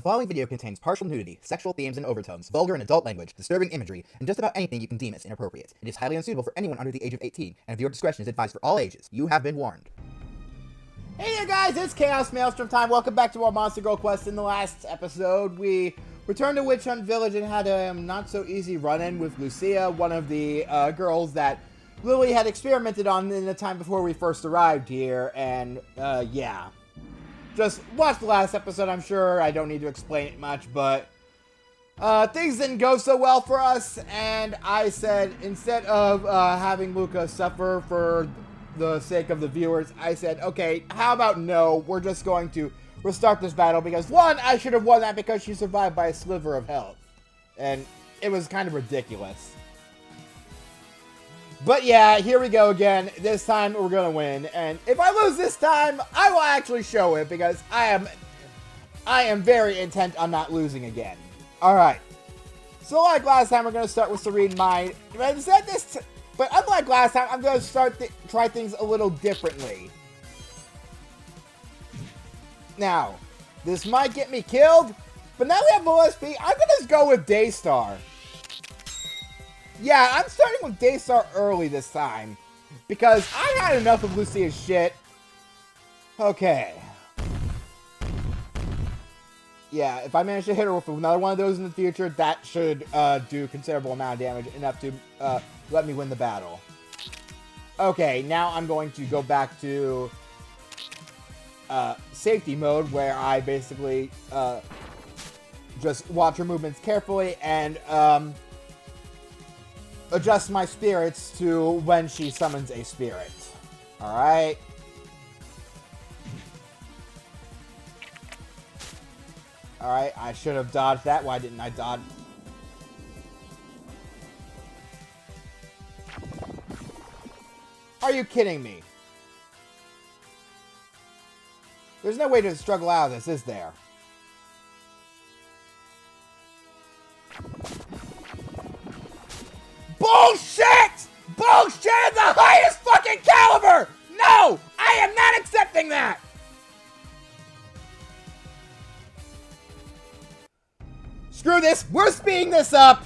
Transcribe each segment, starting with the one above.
The following video contains partial nudity, sexual themes and overtones, vulgar and adult language, disturbing imagery, and just about anything you can deem as inappropriate. It is highly unsuitable for anyone under the age of 18, and viewer discretion is advised for all ages. You have been warned. Hey there guys, it's ChaosMaelstrom time. Welcome back to our Monster Girl quest. In the last episode, we returned to Witch Hunt Village and had a not-so-easy run-in with Lucia, one of the girls that Lily had experimented on in the time before we first arrived here, and yeah. Just watch the last episode, I'm sure. I don't need to explain it much, but things didn't go so well for us, and I said, instead of having Luca suffer for the sake of the viewers, I said, okay, how about no, we're just going to restart this battle, because one, I should have won that because she survived by a sliver of health, and it was kind of ridiculous. But yeah, here we go again. This time we're gonna win, and if I lose this time, I will actually show it because I am very intent on not losing again. All right. So like last time, we're gonna start with Serene Mind. But unlike last time, I'm gonna try things a little differently. Now, this might get me killed, but now we have low SP. I'm gonna just go with Daystar. Yeah, I'm starting with Daystar early this time, because I had enough of Lucia's shit. Okay. Yeah, if I manage to hit her with another one of those in the future, that should do a considerable amount of damage, enough to let me win the battle. Okay, now I'm going to go back to safety mode, where I basically just watch her movements carefully and adjust my spirits to when she summons a spirit. Alright. Alright, I should have dodged that. Why didn't I dodge? Are you kidding me? There's no way to struggle out of this, is there? Bullshit! Bullshit at the highest fucking caliber! No! I am not accepting that! Screw this! We're speeding this up!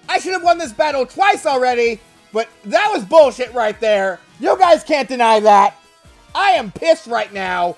I should have won this battle twice already, but that was bullshit right there. You guys can't deny that. I am pissed right now.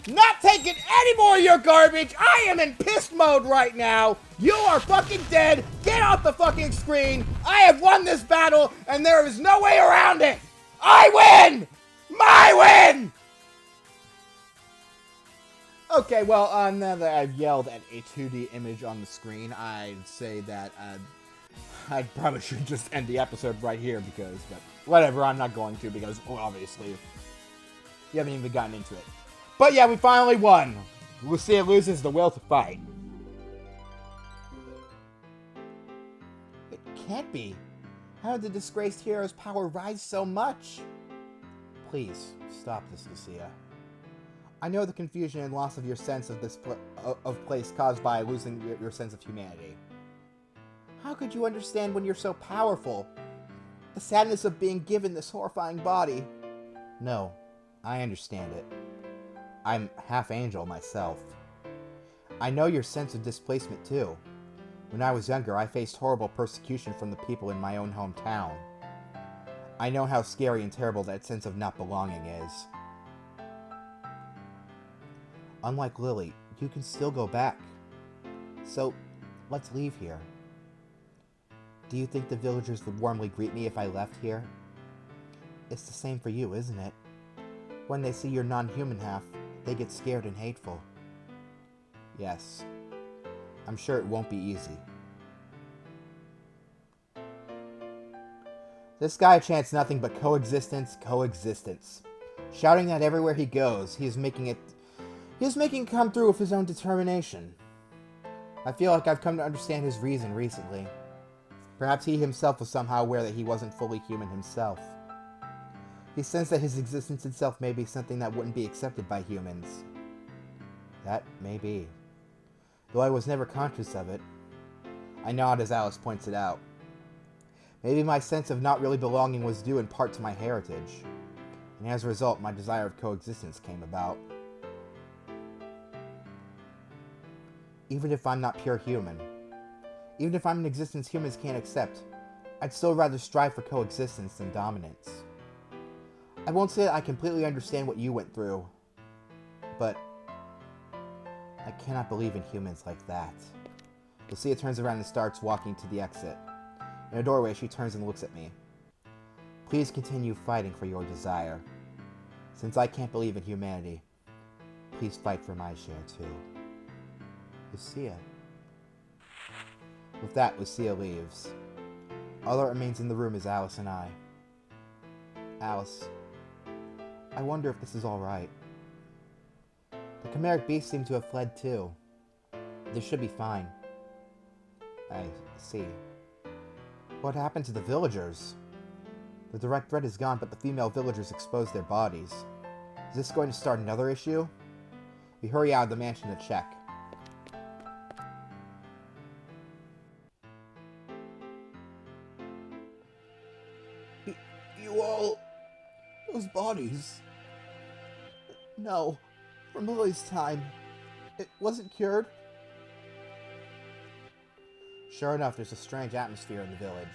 Not taking any more of your garbage! I am in pissed mode right now! You are fucking dead! Get off the fucking screen! I have won this battle, and there is no way around it! I win! My win! Okay, well, now that I've yelled at a 2D image on the screen, I'd say that I probably should just end the episode right here because, but whatever, I'm not going to because, well, obviously, you haven't even gotten into it. But yeah, we finally won. Lucia loses the will to fight. It can't be. How did the disgraced hero's power rise so much? Please, stop this, Lucia. I know the confusion and loss of your sense of this place caused by losing your sense of humanity. How could you understand when you're so powerful? The sadness of being given this horrifying body. No, I understand it. I'm half angel myself. I know your sense of displacement too. When I was younger, I faced horrible persecution from the people in my own hometown. I know how scary and terrible that sense of not belonging is. Unlike Lily, you can still go back. So, let's leave here. Do you think the villagers would warmly greet me if I left here? It's the same for you, isn't it? When they see your non-human half, they get scared and hateful. Yes. I'm sure it won't be easy. This guy chants nothing but coexistence, coexistence. Shouting that everywhere he goes, he is making it He's making it come through with his own determination. I feel like I've come to understand his reason recently. Perhaps he himself was somehow aware that he wasn't fully human himself. He sensed that his existence itself may be something that wouldn't be accepted by humans. That may be. Though I was never conscious of it. I nod as Alice points it out. Maybe my sense of not really belonging was due in part to my heritage, and as a result, my desire of coexistence came about. Even if I'm not pure human, even if I'm an existence humans can't accept, I'd still rather strive for coexistence than dominance. I won't say that I completely understand what you went through, but I cannot believe in humans like that. Lucia turns around and starts walking to the exit. In a doorway, she turns and looks at me. Please continue fighting for your desire. Since I can't believe in humanity, please fight for my share too. Lucia. With that, Lucia leaves. All that remains in the room is Alice and I. Alice, I wonder if this is alright. The chimeric beasts seem to have fled too. This should be fine. I see. What happened to the villagers? The direct threat is gone, but the female villagers exposed their bodies. Is this going to start another issue? We hurry out of the mansion to check. You all... those bodies... No, from Lily's time, it wasn't cured. Sure enough, there's a strange atmosphere in the village.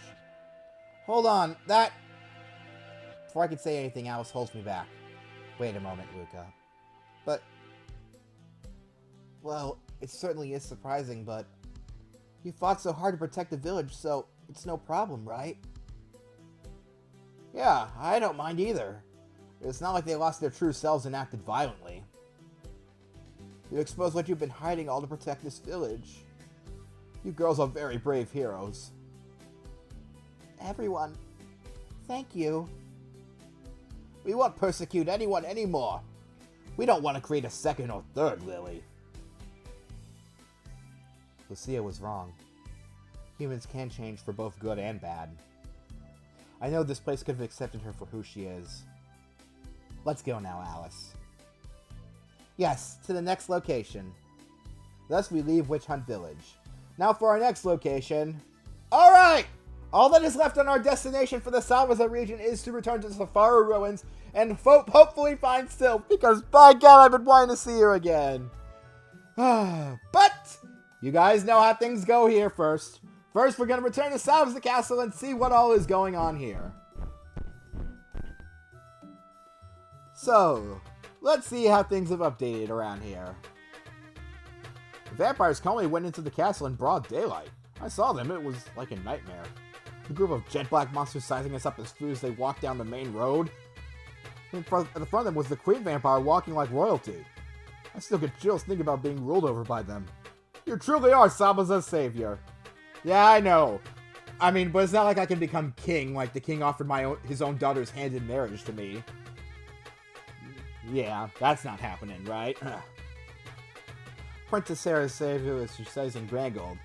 Hold on, that... Before I can say anything, Alice holds me back. Wait a moment, Luca. But... Well, it certainly is surprising, but... You fought so hard to protect the village, so it's no problem, right? Yeah, I don't mind either. It's not like they lost their true selves and acted violently. You exposed what you've been hiding all to protect this village. You girls are very brave heroes. Everyone, thank you. We won't persecute anyone anymore. We don't want to create a second or third Lily. Lucia was wrong. Humans can change for both good and bad. I know this place could have accepted her for who she is. Let's go now, Alice. Yes, to the next location. Thus we leave Witch Hunt Village. Now for our next location. Alright! All that is left on our destination for the Salvaza region is to return to Safaru Ruins and hopefully find Sylph, because by God, I've been wanting to see her again. But, you guys know how things go here first. First, we're going to return to Salvaza Castle and see what all is going on here. So, let's see how things have updated around here. The vampires calmly went into the castle in broad daylight. I saw them, it was like a nightmare. A group of jet black monsters sizing us up as soon as they walked down the main road. At the front of them was the queen vampire walking like royalty. I still get chills thinking about being ruled over by them. You truly are Salvaza's savior. Yeah, I know. I mean, but it's not like I can become king like the king offered his own daughter's hand in marriage to me. Yeah, that's not happening, right? Princess Sarah's savior is exercising Grand Gold.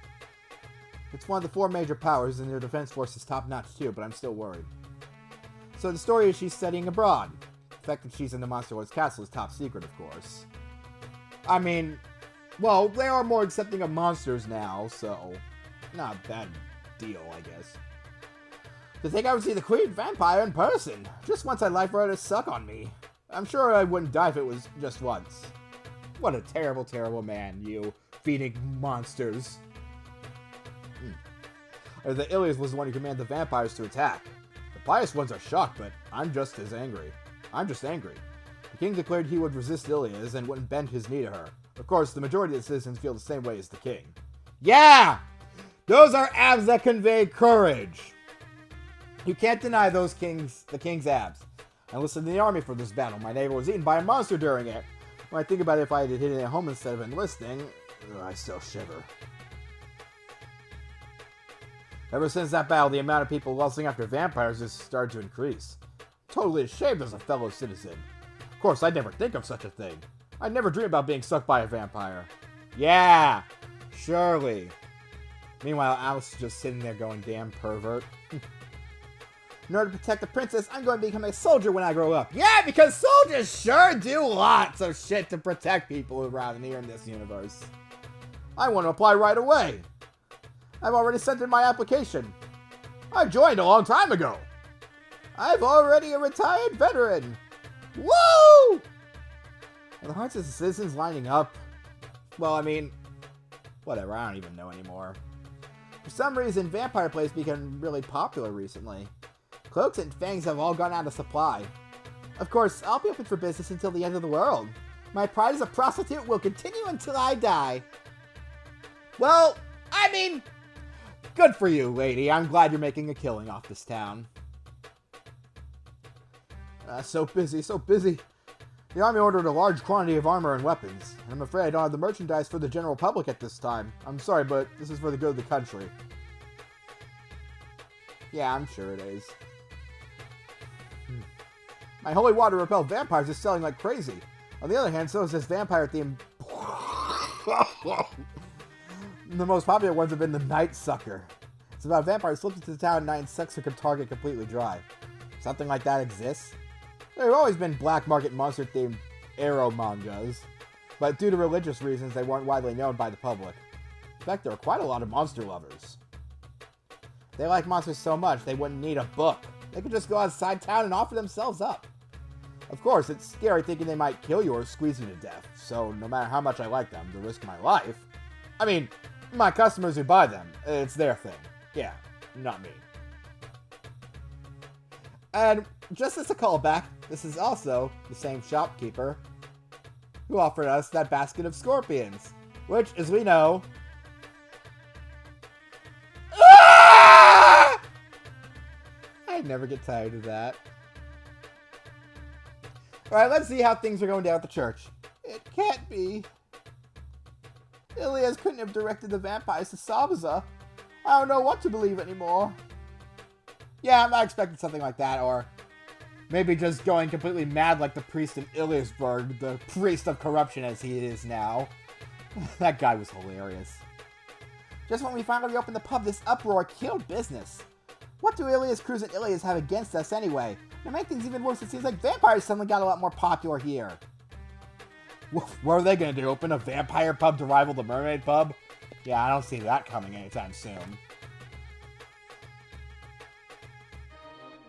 It's one of the 4 major powers, and their defense force is top-notch too, but I'm still worried. So the story is she's studying abroad. The fact that she's in the Monster Lord's castle is top secret, of course. I mean, well, they are more accepting of monsters now, so not a bad deal, I guess. To think I would see the Queen Vampire in person, just once I'd like for her to suck on me. I'm sure I wouldn't die if it was just once. What a terrible, terrible man, you feeding monsters. The Ilias was the one who commanded the vampires to attack. The pious ones are shocked, but I'm just angry. The king declared he would resist Ilias and wouldn't bend his knee to her. Of course, the majority of the citizens feel the same way as the king. Yeah! Those are abs that convey courage! You can't deny the king's abs. I enlisted in the army for this battle. My neighbor was eaten by a monster during it. When I think about it, if I had hidden at home instead of enlisting, I still shiver. Ever since that battle, the amount of people lusting after vampires has started to increase. Totally ashamed as a fellow citizen. Of course, I'd never think of such a thing. I'd never dream about being sucked by a vampire. Yeah, surely. Meanwhile, Alice is just sitting there going, damn pervert. In order to protect the princess, I'm going to become a soldier when I grow up. Yeah, because soldiers sure do lots of shit to protect people around here in this universe. I want to apply right away. I've already sent in my application. I joined a long time ago. I've already a retired veteran. Woo! Are the hearts of the citizens lining up? Well, I mean, whatever, I don't even know anymore. For some reason, vampire plays become really popular recently. Cloaks and fangs have all gone out of supply. Of course, I'll be open for business until the end of the world. My pride as a prostitute will continue until I die. Well, I mean, good for you, lady. I'm glad you're making a killing off this town. So busy, so busy. The army ordered a large quantity of armor and weapons. I'm afraid I don't have the merchandise for the general public at this time. I'm sorry, but this is for the good of the country. Yeah, I'm sure it is. My holy water repel vampires is selling like crazy. On the other hand, so is this vampire theme. The most popular ones have been the Night Sucker. It's about a vampire who slips into the town at night and sucks her target completely dry. Something like that exists? There have always been black market monster-themed arrow mangas, but due to religious reasons, they weren't widely known by the public. In fact, there are quite a lot of monster lovers. They like monsters so much, they wouldn't need a book. They could just go outside town and offer themselves up. Of course, it's scary thinking they might kill you or squeeze you to death, so no matter how much I like them, the risk of my life... I mean, my customers who buy them, it's their thing. Yeah, not me. And just as a callback, this is also the same shopkeeper who offered us that basket of scorpions, which, as we know... Ah! I never get tired of that. Alright, let's see how things are going down at the church. It can't be. Ilias couldn't have directed the vampires to Sabaza. I don't know what to believe anymore. Yeah, I'm not expecting something like that, or maybe just going completely mad like the priest in Iliasburg, the priest of corruption as he is now. That guy was hilarious. Just when we finally opened the pub, this uproar killed business. What do Ilias Cruz and Ilias have against us anyway? To make things even worse, it seems like vampires suddenly got a lot more popular here. What are they going to do? Open a vampire pub to rival the mermaid pub? Yeah, I don't see that coming anytime soon.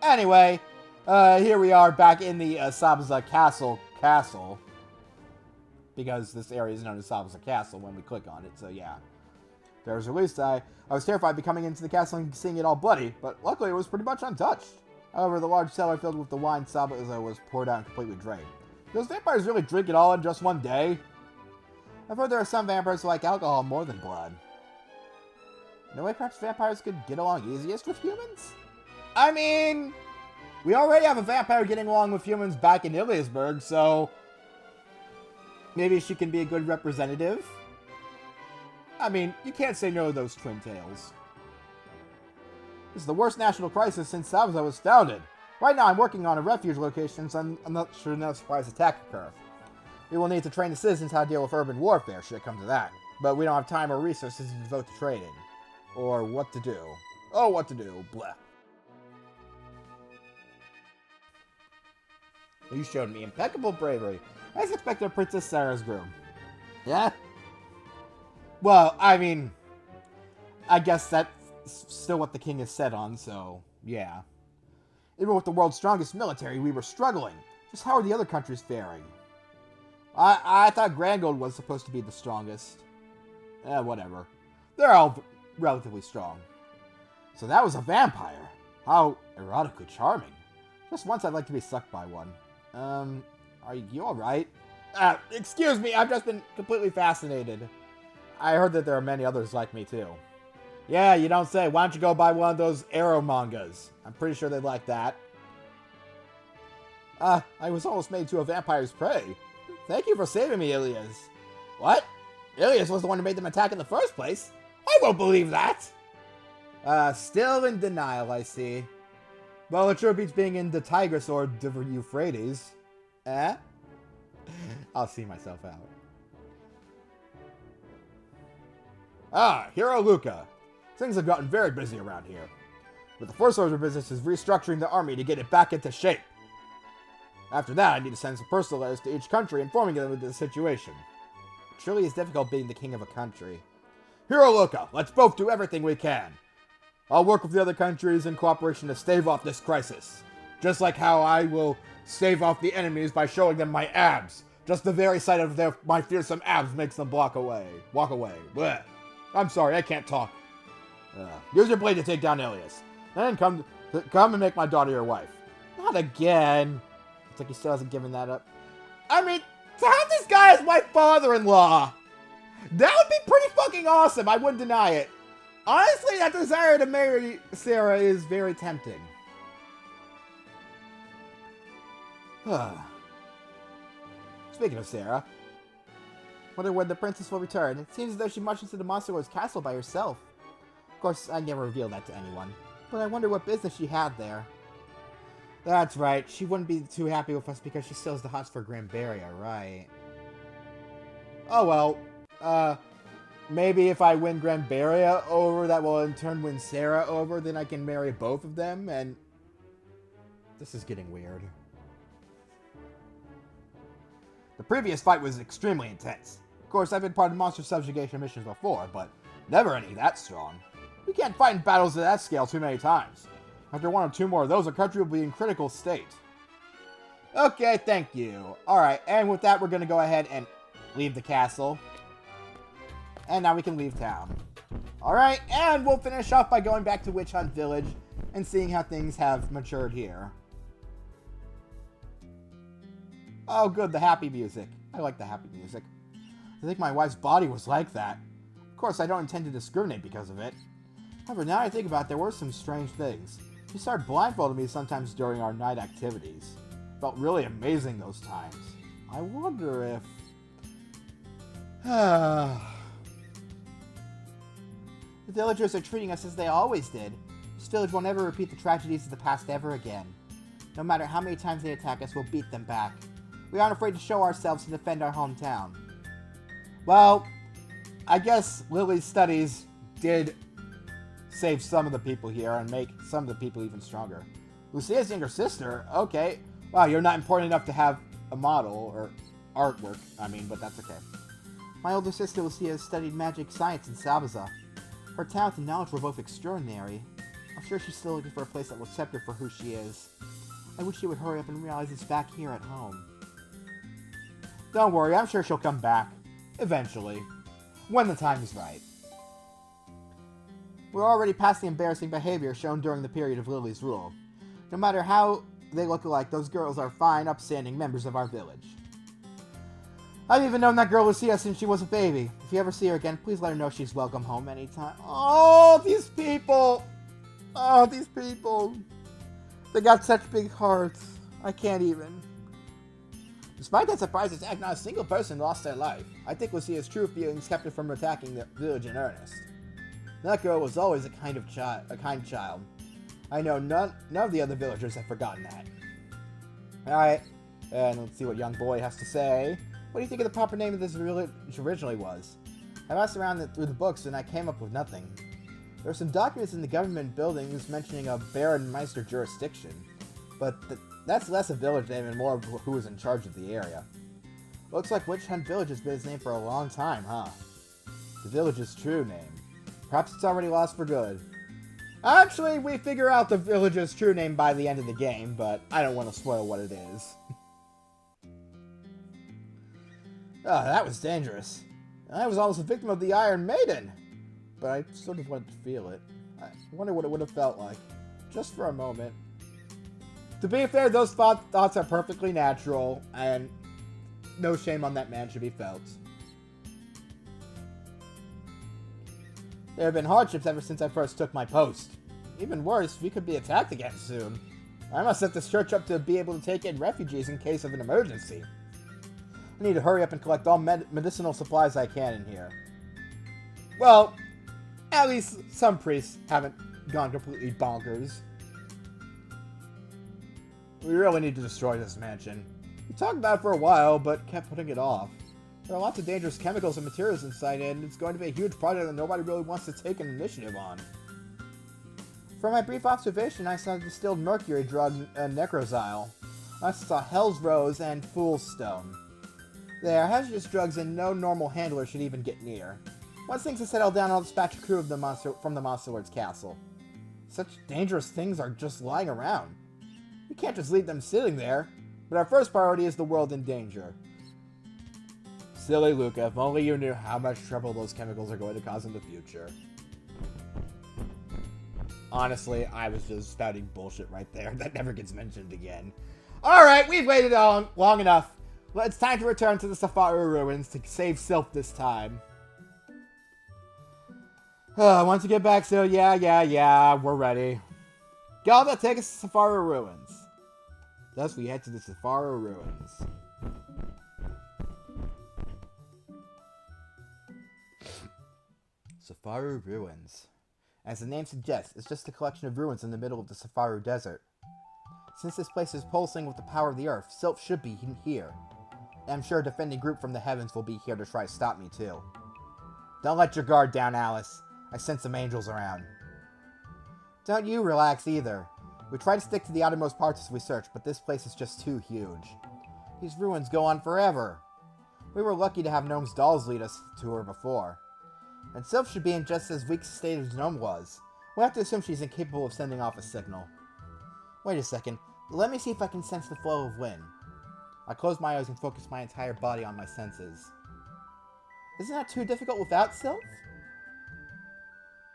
Anyway, here we are back in the Sabaza Castle. Because this area is known as Sabaza Castle when we click on it, so yeah. There's release. I was terrified becoming into the castle and seeing it all bloody, but luckily it was pretty much untouched. However, the large cellar filled with the wine Sabaza was poured out and completely drained. Those vampires really drink it all in just one day? I've heard there are some vampires who like alcohol more than blood. No way perhaps vampires could get along easiest with humans? I mean, we already have a vampire getting along with humans back in Iliasburg, so maybe she can be a good representative? I mean, you can't say no to those twin tails. This is the worst national crisis since Sabaza was founded. Right now I'm working on a refuge location, so I'm not sure enough surprise attack occur. We will need to train the citizens how to deal with urban warfare, should it come to that. But we don't have time or resources to devote to trading. Or what to do. Oh, what to do. Bleh. You showed me impeccable bravery. I expected a Princess Sarah's groom. Yeah? Well, I mean, I guess that's still what the king is set on, so yeah. Even with the world's strongest military, we were struggling. Just how are the other countries faring? I thought Grand Gold was supposed to be the strongest. Whatever. They're all relatively strong. So that was a vampire. How erotically charming. Just once I'd like to be sucked by one. Are you alright? Excuse me, I've just been completely fascinated. I heard that there are many others like me too. Yeah, you don't say. Why don't you go buy one of those arrow mangas? I'm pretty sure they'd like that. I was almost made to a vampire's prey. Thank you for saving me, Ilias. What? Ilias was the one who made them attack in the first place? I won't believe that! Still in denial, I see. Well, it sure beats being in the Tigris or the Euphrates. Eh? I'll see myself out. Ah, Hero Luca. Things have gotten very busy around here. But the first order of business is restructuring the army to get it back into shape. After that, I need to send some personal letters to each country informing them of the situation. It surely is difficult being the king of a country. Hero Luca, let's both do everything we can. I'll work with the other countries in cooperation to stave off this crisis. Just like how I will stave off the enemies by showing them my abs. Just the very sight of my fearsome abs makes them walk away. Blech. I'm sorry, I can't talk. Use your blade to take down Ilias. Then come and make my daughter your wife. Not again. It's like he still hasn't given that up. I mean, to have this guy as my father-in-law, that would be pretty fucking awesome. I wouldn't deny it. Honestly, that desire to marry Sarah is very tempting. Speaking of Sarah, wonder when the princess will return. It seems as though she marched into the Monster Lord's castle by herself. Of course, I never revealed that to anyone. But I wonder what business she had there. That's right. She wouldn't be too happy with us because she still has the hots for Granbaria, right? Oh well. Maybe if I win Granbaria over, that will in turn win Sarah over, then I can marry both of them, and... This is getting weird. The previous fight was extremely intense. Of course, I've been part of monster subjugation missions before, but never any that strong. We can't fight in battles of that scale too many times. After one or two more of those, our country will be in critical state. Okay, thank you. Alright, and with that, we're going to go ahead and leave the castle. And now we can leave town. Alright, and we'll finish off by going back to Witch Hunt Village and seeing how things have matured here. Oh, good, the happy music. I like the happy music. I think my wife's body was like that. Of course, I don't intend to discriminate because of it. However, now I think about it, there were some strange things. She started blindfolding me sometimes during our night activities. Felt really amazing those times. I wonder if... The villagers are treating us as they always did. This village will never repeat the tragedies of the past ever again. No matter how many times they attack us, we'll beat them back. We aren't afraid to show ourselves and defend our hometown. Well, I guess Lily's studies did save some of the people here and make some of the people even stronger. Lucia's younger sister? Okay. Wow, you're not important enough to have a model, or artwork, I mean, but that's okay. My older sister Lucia studied magic science in Sabaza. Her talent and knowledge were both extraordinary. I'm sure she's still looking for a place that will accept her for who she is. I wish she would hurry up and realize it's back here at home. Don't worry, I'm sure she'll come back. Eventually. When the time is right. We're already past the embarrassing behavior shown during the period of Lily's rule. No matter how they look alike, those girls are fine, upstanding members of our village. I've even known that girl Lucia since she was a baby. If you ever see her again, please let her know she's welcome home anytime. Oh, these people! Oh, these people! They got such big hearts. I can't even. Despite that surprise attack, not a single person lost their life. I think Lucia's true feelings kept her from attacking the village in earnest. That girl was always a kind child. I know none of the other villagers have forgotten that. Alright, and let's see what young boy has to say. What do you think of the proper name of this village originally was? I asked around through the books and I came up with nothing. There are some documents in the government buildings mentioning a Baron Meister jurisdiction, but that's less a village name and more of who is in charge of the area. Looks like Witch Hunt Village has been its name for a long time, huh? The village's true name. Perhaps it's already lost for good. Actually, we figure out the village's true name by the end of the game, but I don't want to spoil what it is. Oh, that was dangerous. I was almost a victim of the Iron Maiden. But I sort of wanted to feel it. I wonder what it would have felt like. Just for a moment. To be fair, those thoughts are perfectly natural, and no shame on that man should be felt. There have been hardships ever since I first took my post. Even worse, we could be attacked again soon. I must set this church up to be able to take in refugees in case of an emergency. I need to hurry up and collect all medicinal supplies I can in here. Well, at least some priests haven't gone completely bonkers. We really need to destroy this mansion. We talked about it for a while, but kept putting it off. There are lots of dangerous chemicals and materials inside, and it's going to be a huge project that nobody really wants to take an initiative on. From my brief observation, I saw distilled mercury drug Necrozyle. I saw Hell's Rose and Fool's Stone. They are hazardous drugs and no normal handler should even get near. Once things have settled down, I'll dispatch a crew of from the Monster Lord's castle. Such dangerous things are just lying around. We can't just leave them sitting there, but our first priority is the world in danger. Silly Luca, if only you knew how much trouble those chemicals are going to cause in the future. Honestly, I was just spouting bullshit right there. That never gets mentioned again. Alright, we've waited long enough. Well, it's time to return to the Safaru Ruins to save Sylph this time. Once you get back, so yeah, we're ready. Galda, take us to Safaru Ruins. Thus, we head to the Safaru Ruins. Safaru Ruins. As the name suggests, it's just a collection of ruins in the middle of the Safaru Desert. Since this place is pulsing with the power of the earth, Sylph should be in here. I'm sure a defending group from the heavens will be here to try to stop me too. Don't let your guard down, Alice. I sense some angels around. Don't you relax either. We try to stick to the outermost parts as we search, but this place is just too huge. These ruins go on forever. We were lucky to have Gnome's dolls lead us to her before. And Sylph should be in just as weak a state as Gnome was. We'll have to assume she's incapable of sending off a signal. Wait a second. Let me see if I can sense the flow of wind. I close my eyes and focus my entire body on my senses. Isn't that too difficult without Sylph?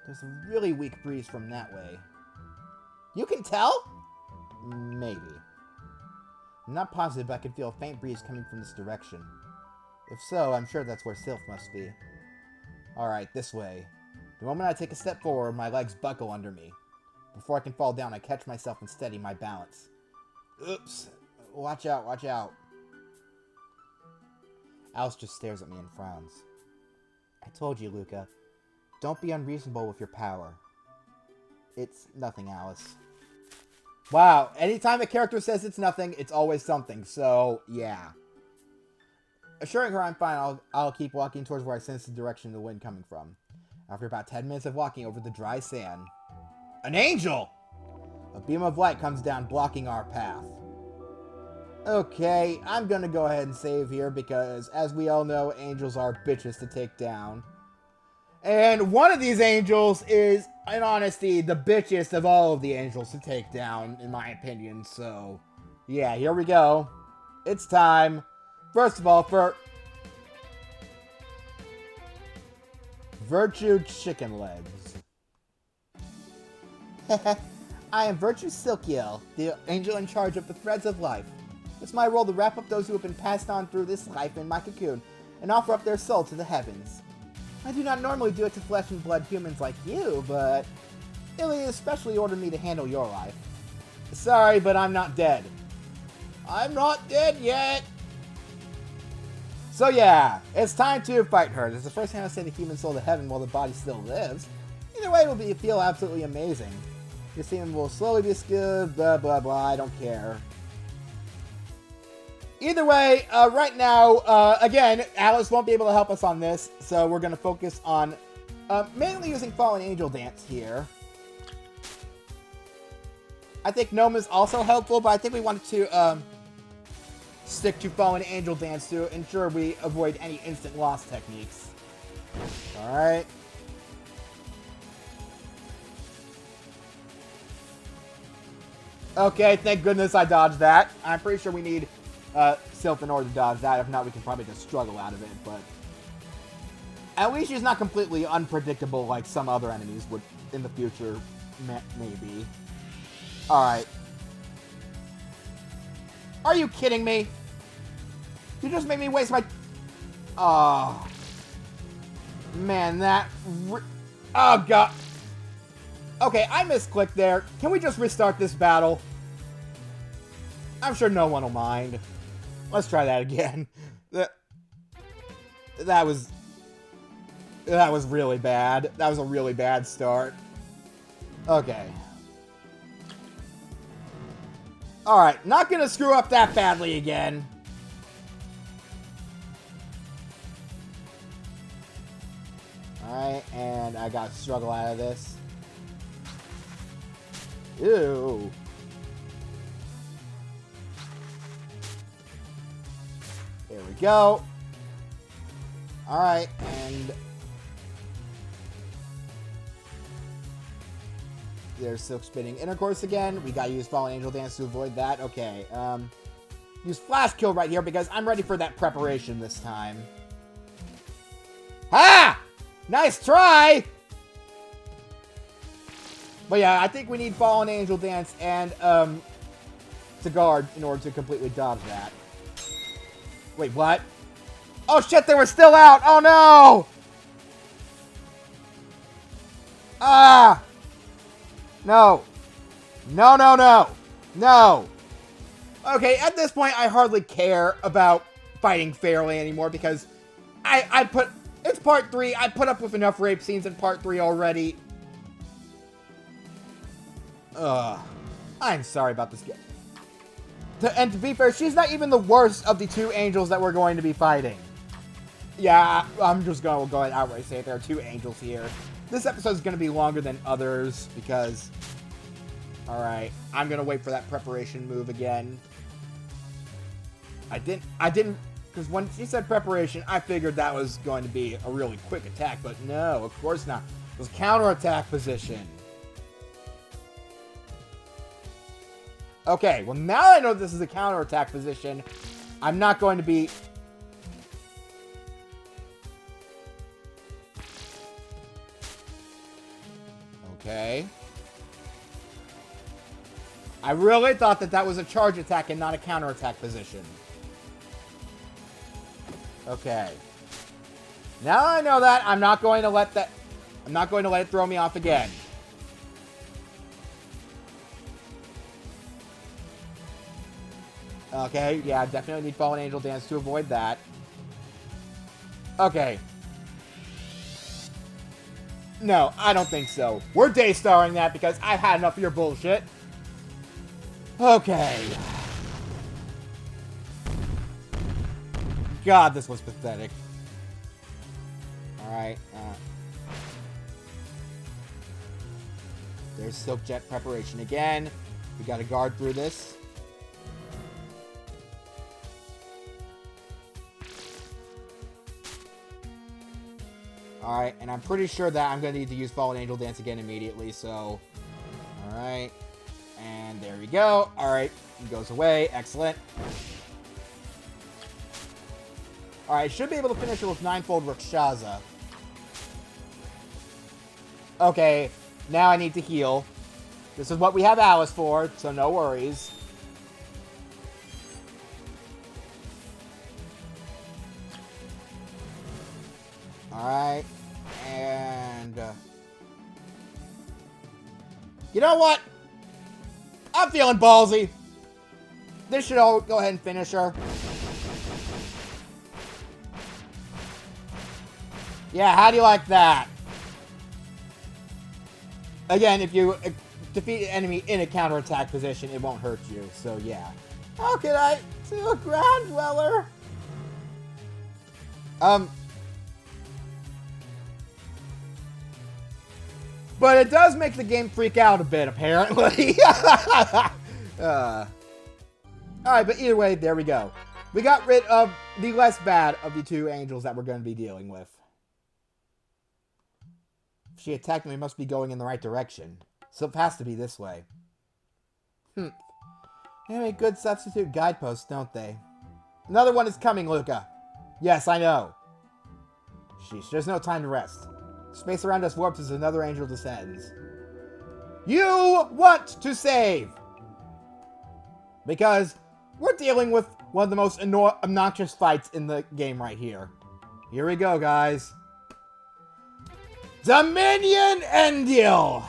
There's a really weak breeze from that way. You can tell? Maybe. I'm not positive, but I can feel a faint breeze coming from this direction. If so, I'm sure that's where Sylph must be. Alright, this way. The moment I take a step forward, my legs buckle under me. Before I can fall down, I catch myself and steady my balance. Oops. Watch out, watch out. Alice just stares at me and frowns. I told you, Luca. Don't be unreasonable with your power. It's nothing, Alice. Wow, anytime a character says it's nothing, it's always something, so, yeah. Assuring her I'm fine, I'll keep walking towards where I sense the direction of the wind coming from. After about 10 minutes of walking over the dry sand... An angel! A beam of light comes down, blocking our path. Okay, I'm gonna go ahead and save here because, as we all know, angels are bitches to take down. And one of these angels is, in honesty, the bitchiest of all of the angels to take down, in my opinion. So, yeah, here we go. It's time. First of all, for Virtue Chicken Legs. I am Virtue Silkiel, the angel in charge of the threads of life. It's my role to wrap up those who have been passed on through this life in my cocoon and offer up their soul to the heavens. I do not normally do it to flesh and blood humans like you, but Illy especially ordered me to handle your life. Sorry, but I'm not dead. I'm not dead yet! So yeah, it's time to fight her. This is the first time I send a human soul to heaven while the body still lives. Either way, it will feel absolutely amazing. Your semen will slowly be skewed, blah blah blah, I don't care. Either way, right now, again, Alice won't be able to help us on this, so we're going to focus on mainly using Fallen Angel Dance here. I think Gnome is also helpful, but I think we wanted to stick to Fallen Angel Dance to ensure we avoid any instant loss techniques. Alright. Okay, thank goodness I dodged that. I'm pretty sure we need Sylph in order to dodge that. If not, we can probably just struggle out of it, but at least she's not completely unpredictable like some other enemies would in the future, maybe. Alright. Are you kidding me? You just made me waste my... Oh. Man, that... Oh, God. Okay, I misclicked there. Can we just restart this battle? I'm sure no one will mind. Let's try that again. That was really bad. That was a really bad start. Okay. Alright, not gonna screw up that badly again. Alright, and I gotta struggle out of this. Ew. There we go. Alright, and there's Silk Spinning Intercourse again. We gotta use Fallen Angel Dance to avoid that. Okay, use Flash Kill right here because I'm ready for that preparation this time. Ha! Nice try! But yeah, I think we need Fallen Angel Dance and, to guard in order to completely dodge that. Wait, what? Oh shit, they were still out! Oh no! Ah! No. No, no, no. No. Okay, at this point, I hardly care about fighting fairly anymore because I put... It's part 3. I put up with enough rape scenes in part 3 already. Ugh. I'm sorry about this game. And to be fair, she's not even the worst of the 2 angels that we're going to be fighting. Yeah, I'm just going to go ahead and outright say it. There are 2 angels here. This episode is going to be longer than others because... Alright, I'm going to wait for that preparation move again. I didn't... Because when she said preparation, I figured that was going to be a really quick attack. But no, of course not. It was counterattack position. Okay, well now I know this is a counterattack position. I'm not going to be... Okay. I really thought that that was a charge attack and not a counterattack position. Okay. Now I know that, I'm not going to let that... I'm not going to let it throw me off again. Okay, yeah, definitely need Fallen Angel Dance to avoid that. Okay. No, I don't think so. We're day-starring that because I've had enough of your bullshit. Okay. God, this was pathetic. Alright, there's Silk Jet preparation again. We gotta guard through this. Alright, and I'm pretty sure that I'm going to need to use Fallen Angel Dance again immediately, so... Alright. And there we go. Alright, it goes away. Excellent. Alright, should be able to finish it with Ninefold Rakshasa. Okay, now I need to heal. This is what we have Alice for, so no worries. Alright, and... you know what? I'm feeling ballsy. This should all go ahead and finish her. Yeah, how do you like that? Again, if you defeat an enemy in a counterattack position, it won't hurt you, so yeah. How can I do a ground dweller? But it does make the game freak out a bit, apparently. Alright, but either way, there we go. We got rid of the less bad of the 2 angels that we're going to be dealing with. If she attacked me, it must be going in the right direction. So it has to be this way. They make good substitute guideposts, don't they? Another one is coming, Luca. Yes, I know. Sheesh, there's no time to rest. Space around us warps as another angel descends. You want to save! Because we're dealing with one of the most obnoxious fights in the game right here. Here we go, guys. Dominion Endil!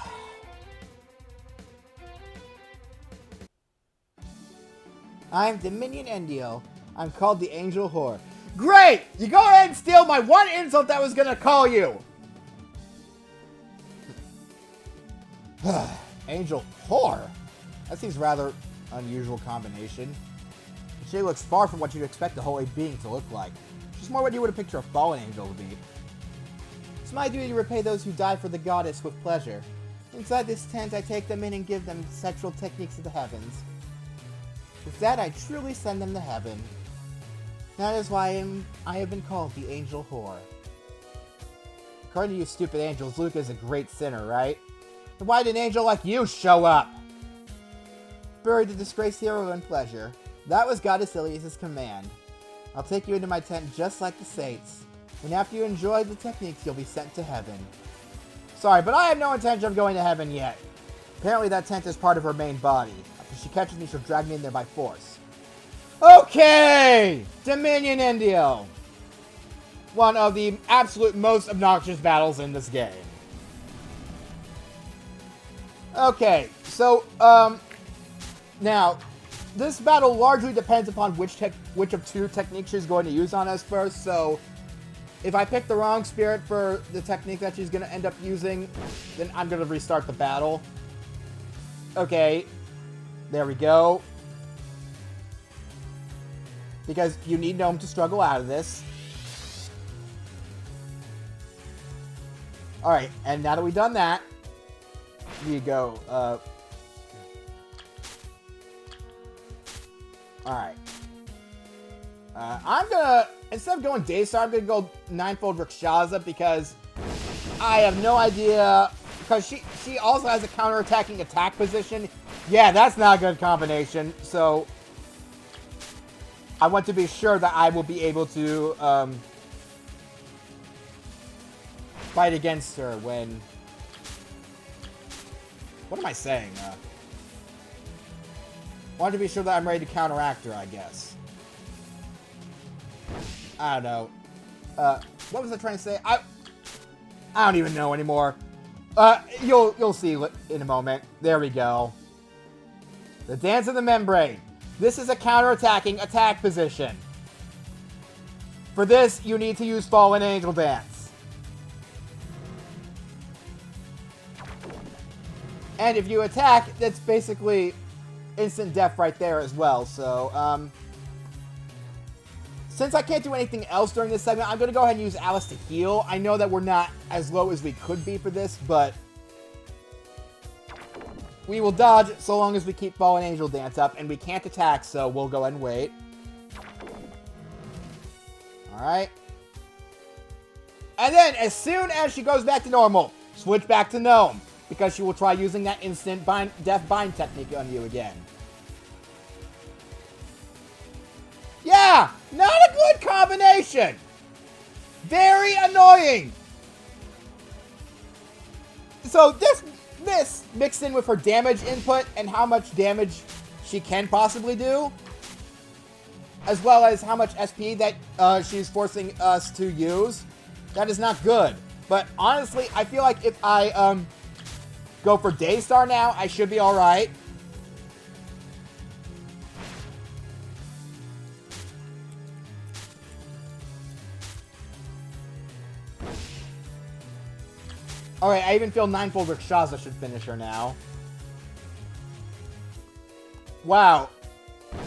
I'm Dominion Endil. I'm called the Angel Whore. Great! You go ahead and steal my one insult that was gonna call you! Angel Whore? That seems rather unusual combination. She looks far from what you'd expect a holy being to look like. She's more what you would have pictured a fallen angel to be. It's my duty to repay those who die for the goddess with pleasure. Inside this tent, I take them in and give them sexual techniques of the heavens. With that, I truly send them to heaven. That is why I have been called the Angel Whore. According to you stupid angels, Luca is a great sinner, right? Then why did an angel like you show up? Bury the disgraced hero in pleasure. That was Goddess Ilias's command. I'll take you into my tent just like the saints. And after you enjoy the techniques, you'll be sent to heaven. Sorry, but I have no intention of going to heaven yet. Apparently that tent is part of her main body. After she catches me, she'll drag me in there by force. Okay! Dominion Indio! One of the absolute most obnoxious battles in this game. Okay, so, now, this battle largely depends upon which of two techniques she's going to use on us first, so if I pick the wrong spirit for the technique that she's going to end up using, then I'm going to restart the battle. Okay, there we go. Because you need Gnome to struggle out of this. Alright, and now that we've done that, here you go. Alright. I'm gonna, instead of going Daystar, I'm gonna go Ninefold Rakshasa because I have no idea, because she also has a counter-attacking attack position. Yeah, that's not a good combination, so I want to be sure that I will be able to fight against her when... What am I saying? Want to be sure that I'm ready to counteract her, I guess. I don't know. What was I trying to say? I don't even know anymore. You'll see in a moment. There we go. The Dance of the Membrane. This is a counter-attacking attack position. For this, you need to use Fallen Angel Dance. And if you attack, that's basically instant death right there as well. So, since I can't do anything else during this segment, I'm going to go ahead and use Alice to heal. I know that we're not as low as we could be for this, but we will dodge so long as we keep Fallen Angel Dance up, and we can't attack, so we'll go ahead and wait. Alright. And then, as soon as she goes back to normal, switch back to Gnome, because she will try using that instant death bind technique on you again. Yeah! Not a good combination! Very annoying! So this mixed in with her damage input and how much damage she can possibly do, as well as how much SP that she's forcing us to use, that is not good. But honestly, I feel like if I go for Daystar now, I should be alright. Alright, I even feel Ninefold Rakshasa should finish her now. Wow.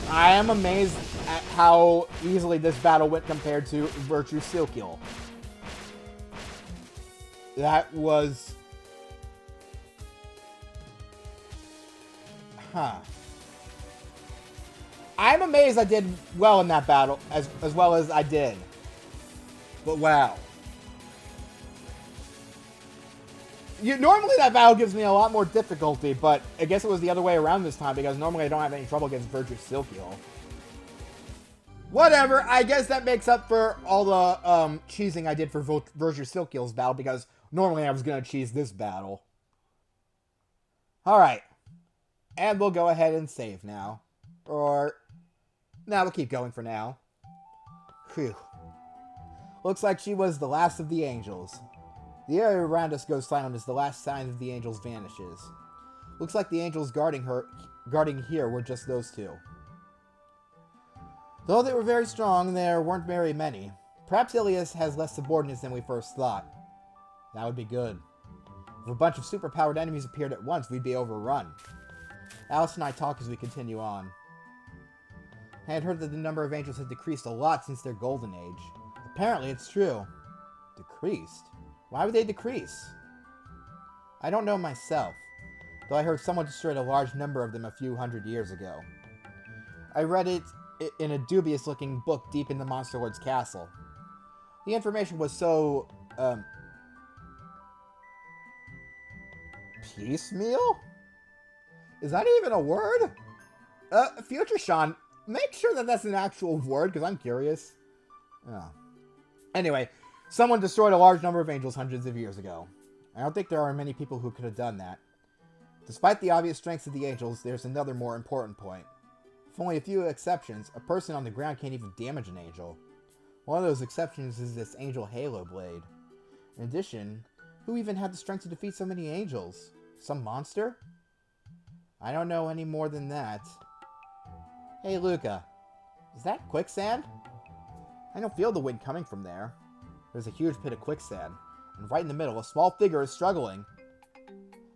I am amazed at how easily this battle went compared to Virtue Silkiel. That was... Huh. I'm amazed I did well in that battle, as well as I did. But wow. Normally that battle gives me a lot more difficulty, but I guess it was the other way around this time, because normally I don't have any trouble against Virtue Silkiel. Whatever, I guess that makes up for all the cheesing I did for Virtue Silkiel's battle, because normally I was going to cheese this battle. Alright. And we'll go ahead and save now. Or... Nah, we'll keep going for now. Phew. Looks like she was the last of the angels. The area around us goes silent as the last sign of the angels vanishes. Looks like the angels guarding here were just those two. Though they were very strong, there weren't very many. Perhaps Ilias has less subordinates than we first thought. That would be good. If a bunch of superpowered enemies appeared at once, we'd be overrun. Alice and I talk as we continue on. I had heard that the number of angels had decreased a lot since their golden age. Apparently, it's true. Decreased? Why would they decrease? I don't know myself, though I heard someone destroyed a large number of them a few hundred years ago. I read it in a dubious-looking book deep in the Monster Lord's castle. The information was so, piecemeal? Is that even a word? Future Sean, make sure that that's an actual word, because I'm curious. Oh. Anyway, someone destroyed a large number of angels hundreds of years ago. I don't think there are many people who could have done that. Despite the obvious strengths of the angels, there's another more important point. With only a few exceptions, a person on the ground can't even damage an angel. One of those exceptions is this angel halo blade. In addition, who even had the strength to defeat so many angels? Some monster? I don't know any more than that. Hey, Luca. Is that quicksand? I don't feel the wind coming from there. There's a huge pit of quicksand, and right in the middle, a small figure is struggling.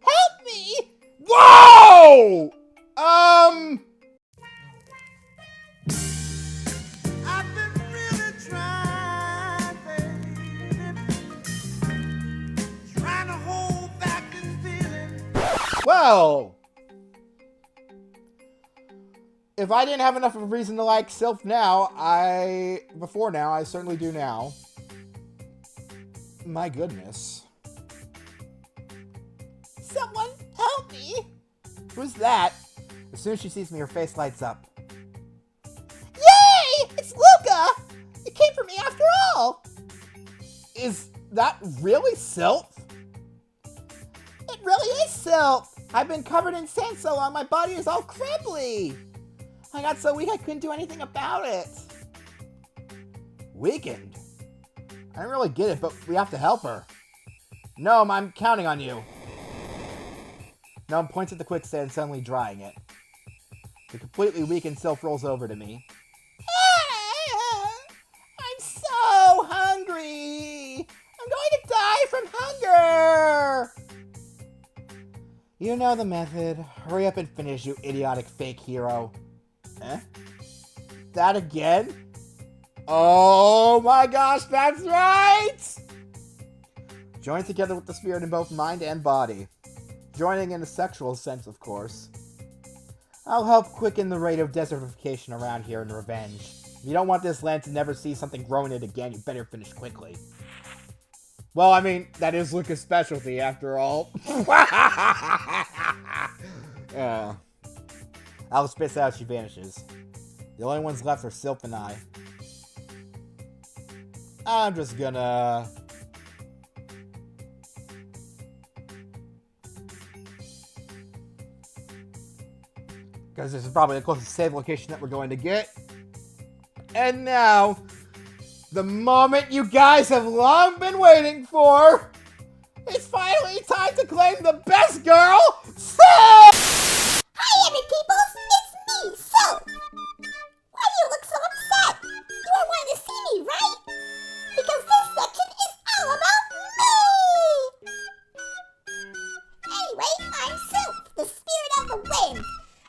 Help me! Whoa! I've been really trying, baby. Trying to hold back this feeling. Well, if I didn't have enough of a reason to like Sylph before now, I certainly do now. My goodness. Someone help me! Who's that? As soon as she sees me, her face lights up. Yay! It's Luca! You came for me after all! Is that really Sylph? It really is Sylph! I've been covered in sand so long, my body is all cripply! I got so weak I couldn't do anything about it. Weakened? I don't really get it, but we have to help her. Gnome, I'm counting on you. Gnome points at the quicksand, suddenly drying it. The completely weakened Sylph rolls over to me. I'm so hungry! I'm going to die from hunger! You know the method. Hurry up and finish, you idiotic fake hero. Eh? That again? Oh my gosh, that's right! Join together with the spirit in both mind and body. Joining in a sexual sense, of course. I'll help quicken the rate of desertification around here in revenge. If you don't want this land to never see something grow in it again, you better finish quickly. Well, I mean, that is Luca's specialty, after all. Alice spits out, she vanishes. The only ones left are Sylph and I. I'm just gonna... because this is probably the closest save location that we're going to get. And now, the moment you guys have long been waiting for, it's finally time to claim the best girl, Sylph! Hi, every peoples! It's me, Sylph! Why do you look so upset? You are wanting to see me, right? Because this section is all about me! Anyway, I'm Sylph, the spirit of the wind.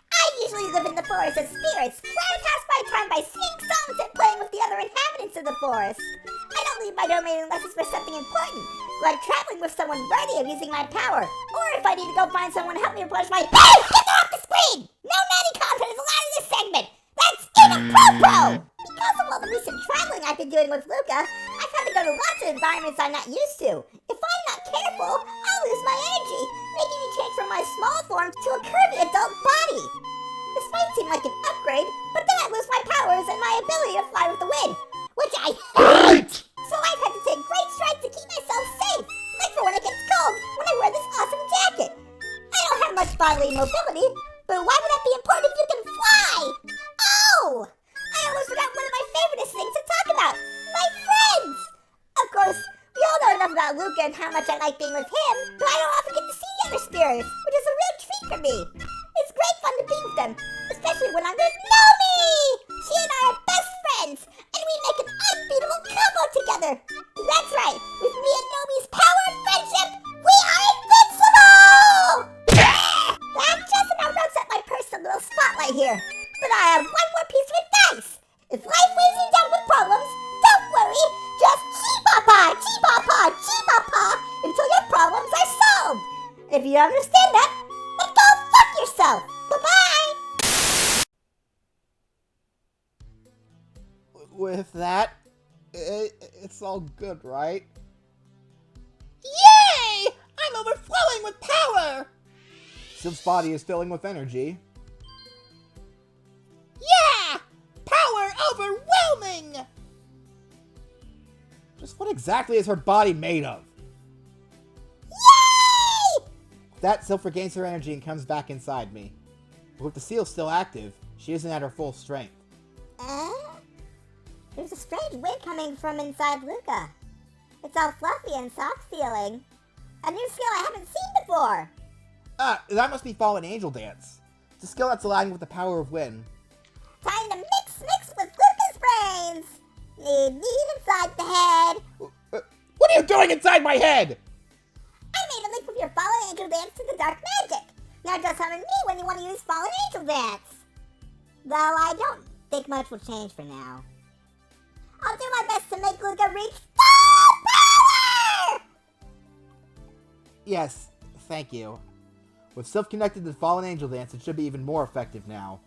I usually live in the forest as spirits, where I pass my time by singing songs and playing with the other inhabitants of the forest. I don't leave my domain unless it's for something important, like traveling with someone worthy of using my power, or if I need to go find someone to help me replenish my— Hey! Get that off the screen! No naughty content is allowed in this segment! That's inappropriate! Because of all the recent traveling I've been doing with Luca, I've had to go to lots of environments I'm not used to. If I'm not careful, I'll lose my energy, making me change from my small form to a curvy adult body. This might seem like an upgrade, but then I lose my powers and my ability to fly with the wind, which I hate! So I've had to take great strides to keep myself safe, like for when it gets cold, when I wear this awesome jacket. I don't have much bodily mobility, but why would that be important if you can fly? Oh! I almost forgot one of my favoriteest things to talk about, my friends! Of course, we all know enough about Luca and how much I like being with him, but I don't often get to see the other spirits, which is a real treat for me. It's great fun to be with them, especially when I'm with Nomi! She and I are best friends, and we make an unbeatable combo together. That's right, with me and Nomi's power and friendship, we are invincible! That just about wraps up my personal little spotlight here. But I have one more piece of advice. If life weighs you down with problems, don't worry, just chee-pa-pa, chee-pa-pa, chee-pa-pa, If you don't understand that, then go fuck yourself. Bye-bye. With that, it's all good, right? Yay! I'm overflowing with power! Sylph's body is filling with energy. Yeah! Power overwhelming! Just what exactly is her body made of? Yay! With that, Sylph regains her energy and comes back inside me. But with the seal still active, she isn't at her full strength. There's a strange wind coming from inside Luca. It's all fluffy and soft feeling. A new skill I haven't seen before. That must be Fallen Angel Dance. It's a skill that's aligning with the power of wind. Time to mix with Luca's brains. Need inside the head. What are you doing inside my head? I made a link with your Fallen Angel Dance to the Dark Magic. Now just summon me when you want to use Fallen Angel Dance. Though I don't think much will change for now. I'll do my best to make Luca reach full power! Yes, thank you. With Sylph connected to the Fallen Angel Dance, it should be even more effective now.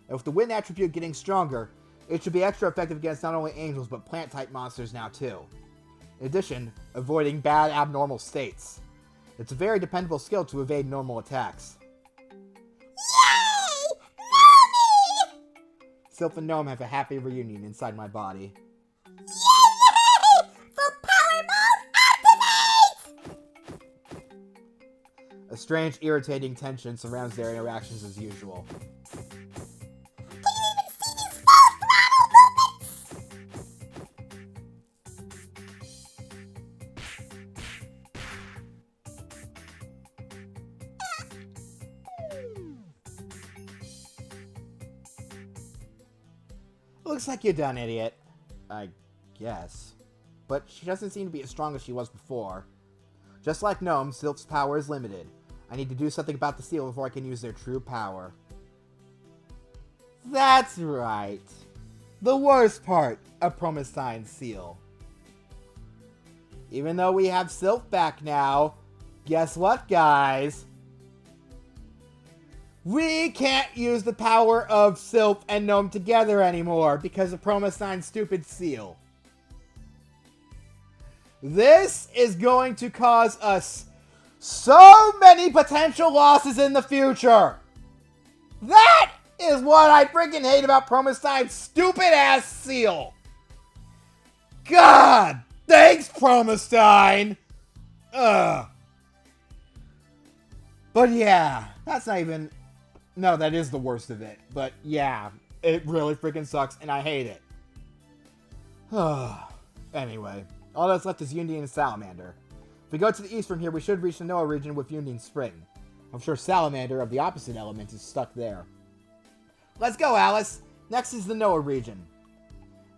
And with the wind attribute getting stronger, it should be extra effective against not only angels, but plant-type monsters now too. In addition, avoiding bad abnormal states. It's a very dependable skill to evade normal attacks. Yay! Nomi! Sylph and Gnome have a happy reunion inside my body. Yay! Full power mode activate! A strange, irritating tension surrounds their interactions as usual. Can you even see these full throttle movements? Looks like you're done, idiot. I guess. But she doesn't seem to be as strong as she was before. Just like Gnome, Sylph's power is limited. I need to do something about the seal before I can use their true power. That's right. The worst part of Promestine's seal. Even though we have Sylph back now, guess what, guys? We can't use the power of Sylph and Gnome together anymore because of Promestine's stupid seal. This is going to cause us so many potential losses in the future. That is what I freaking hate about Promestine's stupid-ass seal. God, thanks, Promestine. Ugh. But yeah, that's not even... No, that is the worst of it. But yeah, it really freaking sucks, and I hate it. Anyway, all that's left is Undine and Salamander. If we go to the east from here, we should reach the Noah region with Undine's spring. I'm sure Salamander, of the opposite element, is stuck there. Let's go, Alice! Next is the Noah region.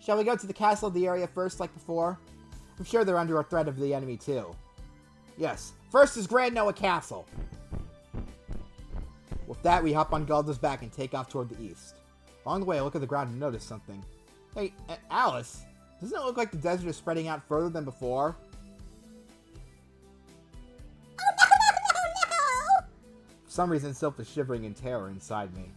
Shall we go to the castle of the area first, like before? I'm sure they're under a threat of the enemy, too. Yes, first is Grand Noah Castle. With that, we hop on Galda's back and take off toward the east. Along the way, I look at the ground and notice something. Hey, Alice, doesn't it look like the desert is spreading out further than before? No! For some reason, Sylph is shivering in terror inside me.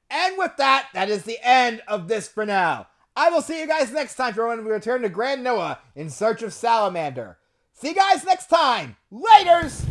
And with that, that is the end of this for now. I will see you guys next time for when we return to Grand Noah in search of Salamander. See you guys next time. Laters!